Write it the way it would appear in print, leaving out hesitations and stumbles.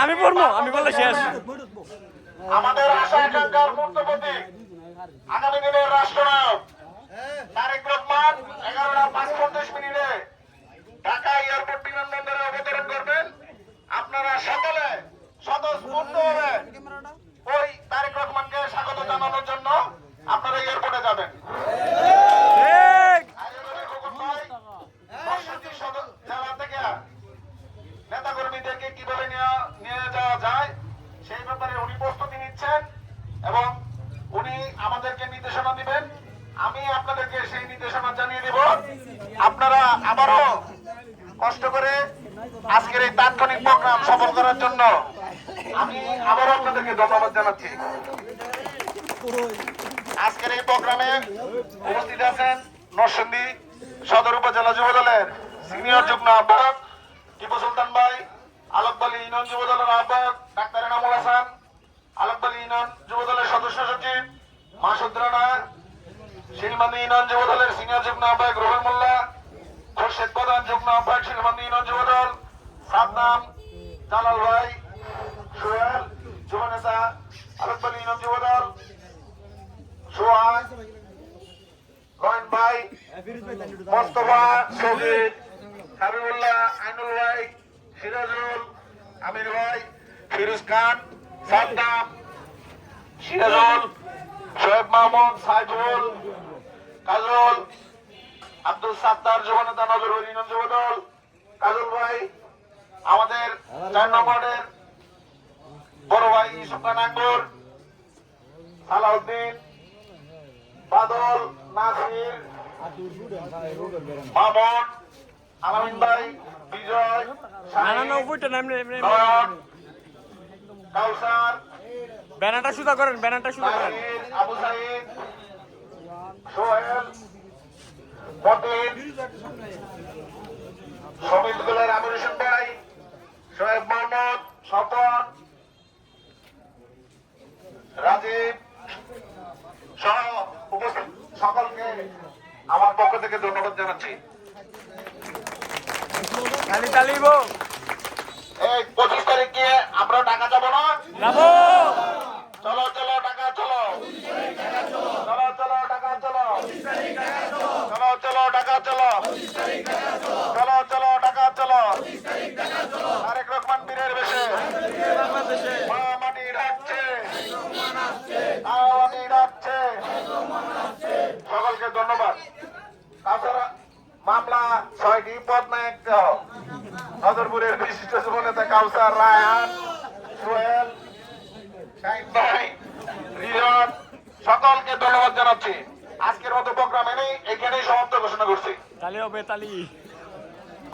আমি পড়বো, আমি বললে শেষ। আমাদের আশা আকাঙ্ক্ষার মূর্তপতি আগামী দিনের রাষ্ট্রনায়ক তারেক রহমান 11:05 ঢাকা এয়ারপোর্ট বিমানবন্দরে অবতরণ করবেন। আপনারা সকলে স্বতঃস্ফূর্তভাবে ওই তারেক রহমানকে স্বাগত জানানোর জন্য আপনারা এয়ারপোর্টে যাবেন। জেলা থেকে নেতা কর্মীদেরকে কিভাবে নিয়ে যাওয়া যায় সেই ব্যাপারে উনি প্রস্তুতি নিচ্ছেন এবং উনি আমাদেরকে নির্দেশনা দিবেন। আমি আপনাদেরকে সেই নির্দেশনা জানিয়ে দেব। আপনারা আবারও কষ্ট করে আজকের এই তাৎক্ষণিক প্রোগ্রাম সফল করার জন্য আমি আবারও আপনাদেরকে ধন্যবাদ জানাচ্ছি। আজকের এই প্রোগ্রামে উপস্থিত আছেন নরসিংদী সদর উপজেলা যুবদলের সিনিয়র যুগ্ম আহ্বায়ক টিপু সুলতান ভাই, আলোকবালী ইউনিয়ন যুবদলের আহ্বায়ক ডাক্তার এনামুল হাসান, আলোকবালী ইউনিয়ন যুবদলের সদস্য সচিব মাসুদ রানা, শিলমান্দি ইউনিয়ন যুবদলের সিনিয়র যুগ্ম আহ্বায়ক রুবেল মোল্লা, খোরশেদ প্রধান যুগ্ম আহ্বায়ক শিলমান্দি ইউনিয়ন যুবদল, সাদ্দাম, জালাল ভাই, সোহেল যুবনেতা আলোকবালী ইউনিয়ন যুবদল, সোহাগ, রয়ন ভাই, মোস্তফা, শহীদ, হাবিবুল্লাহ, আইনুল ভাই, সিরাজুল, আমির ভাই, ফিরোজ খান, সাদ্দাম, সিরাজুল, শোয়েব মাহমুদ, সাইফুল, কাজল, আব্দুল সাত্তার যুবনেতা নজরুল ইউনিয়ন যুবদল, কাজল ভাই, আমাদের 4 নম্বরের বড় ভাই সুকান আঙ্গুর, সালাউদ্দিন, বাদল, নাসির, মামুন, আলামিন ভাই, বিজয়, কাউসার, ব্যানারটা সুদা করেন, ব্যানারটা সুদা করেন। আবু সাইদ, সোহেল, মতিন, সমিত গুলের আমির হোসেন ভাই, শোয়েব মোহাম্মদ, স্বপন, রাজীব সহ উপস্থিত সকলকে আমার পক্ষ থেকে ধন্যবাদ জানাচ্ছি। এই 25 তারিখ গিয়ে আমরা ঢাকা যাবো না? যাবো। চলো চলো ঢাকা চলো, চলো চলো ঢাকা চলো, চলো চলো ঢাকা চলো, চলো চলো ঢাকা চলো। তারেক রহমান বীরের বেশে মা মাটি ডাকছে, মাটি ডাকছে। সকলকে ধন্যবাদ। তাছাড়া মামলা 6টি পদ নায়ক নজরপুরের বিশিষ্ট যুবনেতা কাউসার, রায়হান, সোহেল, শাহিদ ভাই, রিজন, সকলকে ধন্যবাদ জানাচ্ছি। আজকের মতো প্রোগ্রাম এখানেই সমাপ্ত ঘোষণা করছি। তালি হবে, তালি।